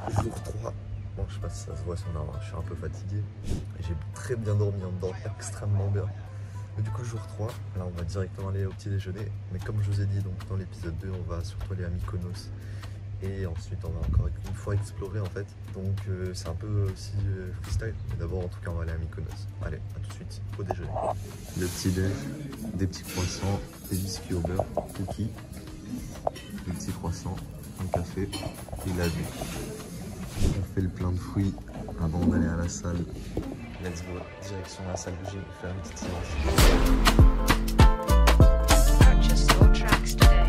Jour 3. Bon, je sais pas si ça se voit sur l'arbre, je suis un peu fatigué. J'ai très bien dormi, on dort extrêmement bien. Mais du coup, jour 3, là on va directement aller au petit déjeuner. Mais comme je vous ai dit donc, dans l'épisode 2, on va surtout aller à Mykonos. Et ensuite, on va encore une fois explorer en fait. Donc c'est un peu aussi freestyle. Mais d'abord, en tout cas, on va aller à Mykonos. Allez, à tout de suite au déjeuner. Le petit déj, des petits croissants, des biscuits au beurre, cookies, des petits croissants, un café et la vie. On fait le plein de fruits avant d'aller à la salle. Let's go, direction la salle de gym, faire une petite séance. Purchase your tracks today.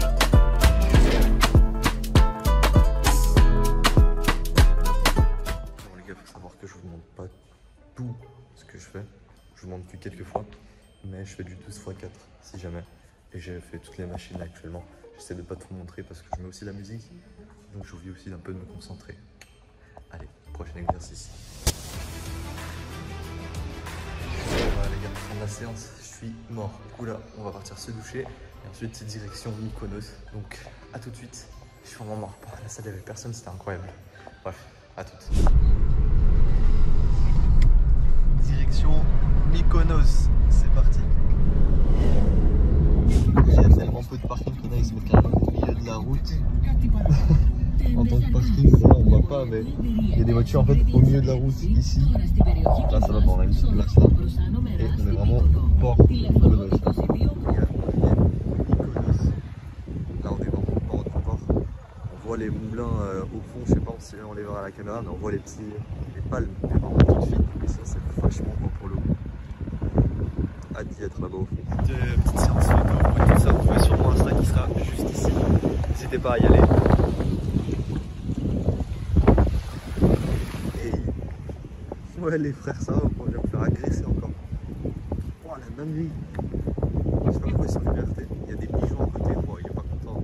Bon les gars, faut savoir que je vous montre pas tout ce que je fais. Je vous montre que quelques fois, mais je fais du 12x4 si jamais. Et j'ai fait toutes les machines là actuellement. J'essaie de pas tout montrer parce que je mets aussi la musique. Donc j'ai envie aussi d'un peu de me concentrer. Allez, prochain exercice. Voilà les gars, fin de la séance, je suis mort. Du coup là, on va partir se doucher. Et ensuite, direction Mykonos. Donc à tout de suite. Je suis vraiment mort. La salle, il n'y avait personne, c'était incroyable. Bref, à toutes. Direction Mykonos, c'est parti. Il y a tellement peu de parking qu'on a, ils se mettent carrément au milieu de la route. En tant que parking, là on voit pas, mais il y a des voitures en fait au milieu de la route ici. Là ça va pas, on a une petite place là. Et on est vraiment au port de Mykonos. Là on est vraiment au port du port. On voit les moulins au fond, je sais pas si on les verra à la caméra, mais on voit les palmes, mais vraiment toutes fines. Et ça c'est vachement beau pour le coup. Hâte d'y être là-bas au fond. Petite séance photo, tout ça, vous pouvez sur mon Insta qui sera juste ici. N'hésitez pas à y aller. Ouais les frères, ça va, je vais me faire agresser encore. Oh la dinguerie. Je sais pas pourquoi ils sont en liberté. Il y a des pigeons à côté, bon, il est pas content.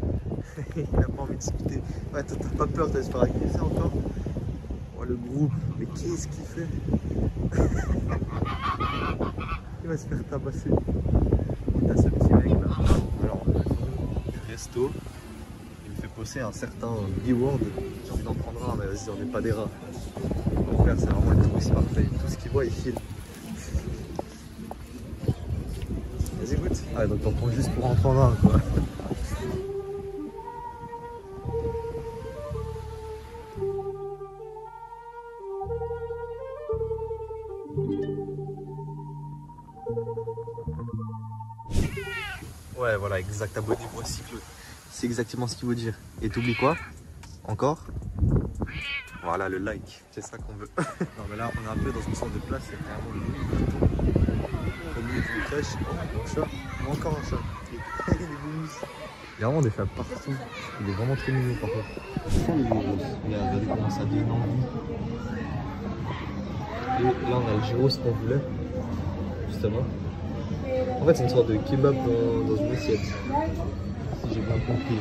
Il a pas envie de se quitter. Ouais, t'as pas peur de se faire agresser encore? Oh le groupe, mais qu'est-ce qu'il fait? Il va se faire tabasser. T'as ce petit mec là. Alors, du resto. Il me fait poser un certain B-word. J'ai envie d'en prendre un, mais vas-y, on n'est pas des rats. Mon frère, c'est vraiment le touriste parfait. Tout ce qu'il voit, il file. Vas-y, goûte. Ah, donc t'en prends juste pour en prendre un, quoi. Ouais, voilà, exact. Abonnez-moi, cyclo. C'est exactement ce qu'il veut dire. Et t'oublies quoi? Encore? Voilà le like, c'est ça qu'on veut. Non mais là on est un peu dans une sorte de place, c'est carrément le au milieu d'une crèche. Oh mon chat, encore un chat. Il est mignon. Il y a vraiment des chats partout. Il est vraiment très mignon par contre. Regardez comment ça donne envie. Et là on a le gyros qu'on voulait, justement. En fait c'est une sorte de kebab dans une assiette. Si j'ai bien compris.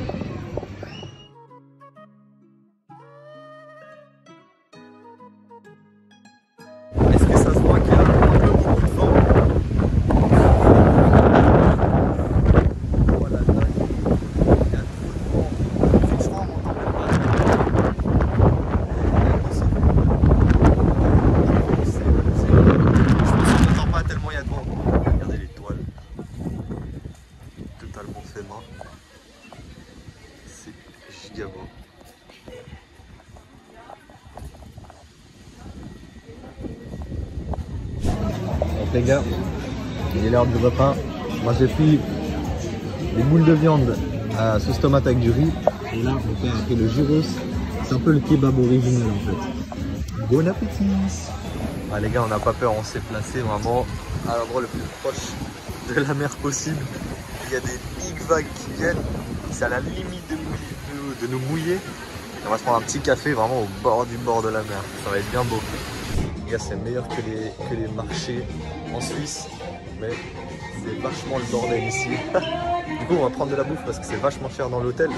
Les gars, il est l'heure du repas. Moi j'ai pris des boules de viande à sauce tomate avec du riz. Et là on fait après le gyros. C'est un peu le kebab original en fait. Bon appétit. Ah les gars, on n'a pas peur, on s'est placé vraiment à l'endroit le plus proche de la mer possible. Il y a des big vagues qui viennent. C'est à la limite de nous mouiller. Et on va se prendre un petit café vraiment au bord de la mer. Ça va être bien beau. Les gars, c'est meilleur que les marchés en Suisse, mais c'est vachement le bordel ici. Du coup, on va prendre de la bouffe parce que c'est vachement cher dans l'hôtel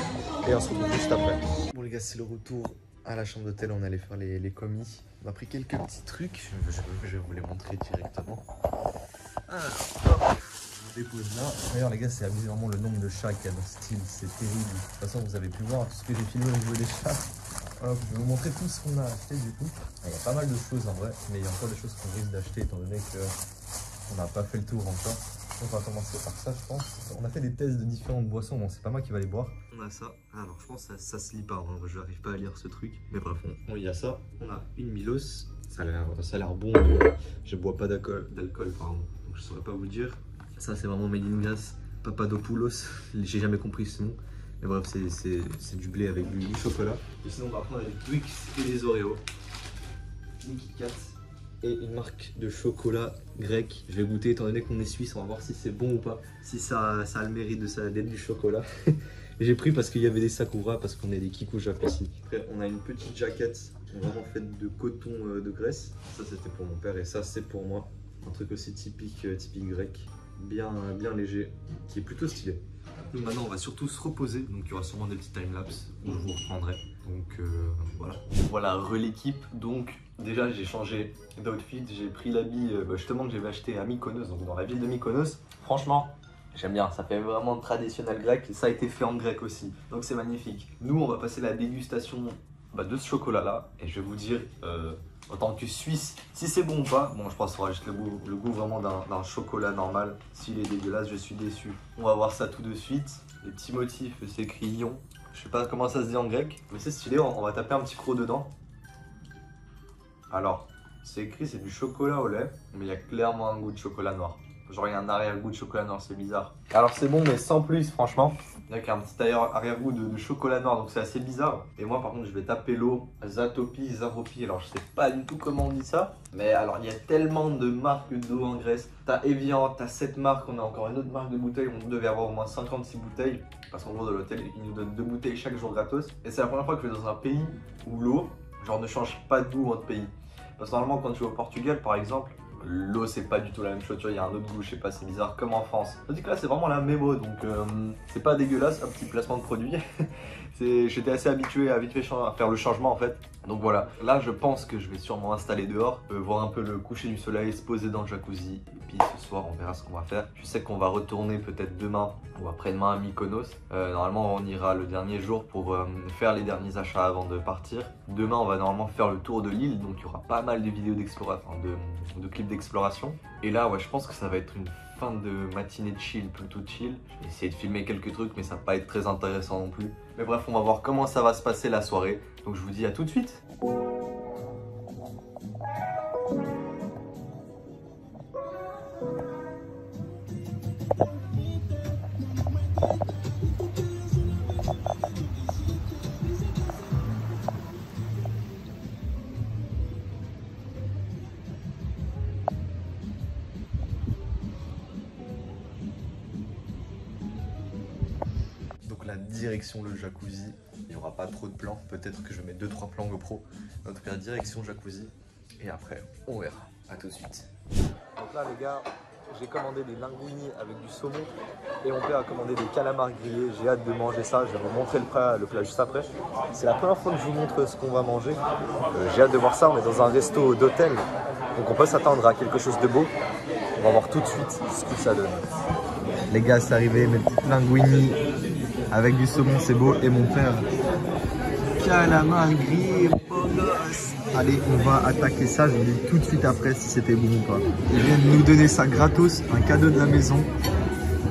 et on se retrouve juste après. Bon les gars, c'est le retour à la chambre d'hôtel. On allait faire les commis. On a pris quelques petits trucs. Je vais vous les montrer directement. Alors, hop, je vous dépose là. D'ailleurs les gars, c'est abusé vraiment le nombre de chats qu'il y a dans ce style. C'est terrible. De toute façon, vous avez pu voir tout ce que j'ai filmé au niveau des chats. Hop, je vais vous montrer tout ce qu'on a acheté du coup. Il y a pas mal de choses en vrai, mais il y a encore des choses qu'on risque d'acheter étant donné qu'on n'a pas fait le tour encore. On va commencer par ça, je pense. On a fait des tests de différentes boissons, donc c'est pas moi qui va les boire. On a ça. Alors je pense que ça se lit pas, hein. Je n'arrive pas à lire ce truc. Mais bref, il y a ça. On a une Milos. Ça a l'air bon. Je bois pas d'alcool, pardon. Donc je saurais pas vous dire. Ça c'est vraiment Médinias Papadopoulos. J'ai jamais compris ce nom. Mais bref, c'est du blé avec du chocolat. Et sinon, par contre, on a des Twix et des Oreos. Une Kit Kat. Et une marque de chocolat grec. Je vais goûter étant donné qu'on est suisse, on va voir si c'est bon ou pas. Si ça a le mérite d'être du chocolat. J'ai pris parce qu'il y avait des sakura, parce qu'on est des kikujak aussi. Après, on a une petite jaquette vraiment faite de coton de Grèce. Ça c'était pour mon père et ça c'est pour moi. Un truc aussi typique grec, bien léger, qui est plutôt stylé. Nous maintenant on va surtout se reposer, donc il y aura sûrement des petits timelapses où je vous reprendrai. Donc voilà. Voilà l'équipe. Donc déjà j'ai changé d'outfit, j'ai pris l'habit justement que j'avais acheté à Mykonos, donc dans la ville de Mykonos. Franchement, j'aime bien, ça fait vraiment traditionnel grec et ça a été fait en grec aussi, donc c'est magnifique. Nous on va passer la dégustation de ce chocolat là et je vais vous dire en tant que Suisse si c'est bon ou pas. Bon, je pense qu'il faudra juste le goût vraiment d'un chocolat normal. S'il est dégueulasse, je suis déçu. On va voir ça tout de suite. Les petits motifs, c'est écrit Ion. Je sais pas comment ça se dit en grec, mais c'est stylé. On va taper un petit croc dedans. Alors, c'est écrit, c'est du chocolat au lait, mais il y a clairement un goût de chocolat noir. Genre il y a un arrière-goût de chocolat noir, c'est bizarre. Alors c'est bon mais sans plus franchement. Il y a un petit arrière-goût de chocolat noir, donc c'est assez bizarre. Et moi par contre je vais taper l'eau Zatopi. Alors je sais pas du tout comment on dit ça. Mais alors il y a tellement de marques d'eau en Grèce. T'as Evian, t'as cette marque, on a encore une autre marque de bouteilles. On devait avoir au moins 56 bouteilles. Parce qu'en gros de l'hôtel ils nous donnent 2 bouteilles chaque jour gratos. Et c'est la première fois que je vais dans un pays où l'eau genre ne change pas de goût entre pays. Parce que normalement quand tu vas au Portugal par exemple, l'eau c'est pas du tout la même chose, tu vois, il y a un autre goût, je sais pas, c'est bizarre comme en France. Tandis que là c'est vraiment la même eau, donc c'est pas dégueulasse, un petit placement de produit. J'étais assez habitué à vite fait à faire le changement en fait. Donc voilà, là je pense que je vais sûrement installer dehors, voir un peu le coucher du soleil, se poser dans le jacuzzi. Et puis ce soir on verra ce qu'on va faire. Je sais qu'on va retourner peut-être demain ou après-demain à Mykonos. Normalement on ira le dernier jour pour faire les derniers achats avant de partir. Demain on va normalement faire le tour de l'île, donc il y aura pas mal de vidéos d'exploration, de clips d'exploration. Et là ouais je pense que ça va être une fin de matinée chill, plutôt chill. Je vais essayer de filmer quelques trucs mais ça va pas être très intéressant non plus. Mais bref on va voir comment ça va se passer la soirée. Donc je vous dis à tout de suite. La direction le jacuzzi, il n'y aura pas trop de plans, peut-être que je mets 2-3 plans GoPro. En tout cas direction jacuzzi et après on verra. À tout de suite. Donc là les gars, j'ai commandé des linguini avec du saumon et mon père a commandé des calamars grillés. J'ai hâte de manger ça, je vais vous montrer le plat juste après. C'est la première fois que je vous montre ce qu'on va manger. J'ai hâte de voir ça, on est dans un resto d'hôtel, donc on peut s'attendre à quelque chose de beau. On va voir tout de suite ce que ça donne. Les gars, c'est arrivé, mes petites linguini avec du saumon, c'est beau. Et mon père, calamar grillé, beau gosse. Allez, on va attaquer ça. Je vous dis tout de suite après si c'était bon ou pas. Il vient de nous donner ça gratos, un cadeau de la maison.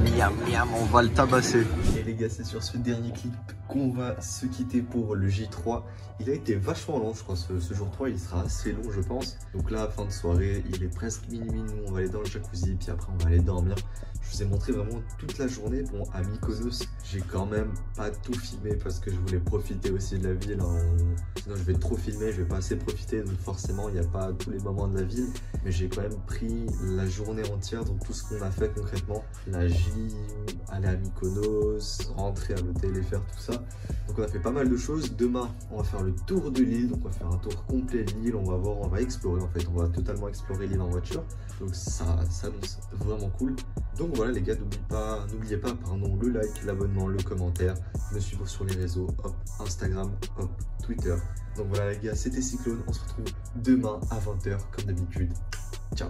Miam miam, on va le tabasser. Et les gars, c'est sur ce dernier clip qu'on va se quitter pour le J3. Il a été vachement long, je crois, ce jour 3, il sera assez long, je pense. Donc là, fin de soirée, il est presque minuit, nous, on va aller dans le jacuzzi, puis après, on va aller dormir. Je vous ai montré vraiment toute la journée. Bon, à Mykonos, j'ai quand même pas tout filmé parce que je voulais profiter aussi de la ville. Sinon, je vais trop filmer, je vais pas assez profiter. Donc forcément, il n'y a pas tous les moments de la ville. Mais j'ai quand même pris la journée entière, donc tout ce qu'on a fait concrètement. La gym, aller à Mykonos, rentrer à l'hôtel et faire tout ça. Donc on a fait pas mal de choses. Demain, on va faire le tour de l'île. Donc on va faire un tour complet de l'île. On va voir, on va explorer en fait. On va totalement explorer l'île en voiture. Donc ça s'annonce vraiment cool. Donc voilà les gars, n'oubliez pas le like, l'abonnement, le commentaire, me suivre sur les réseaux, hop, Instagram, hop, Twitter. Donc voilà les gars, c'était Cyclone, on se retrouve demain à 20 h comme d'habitude. Ciao.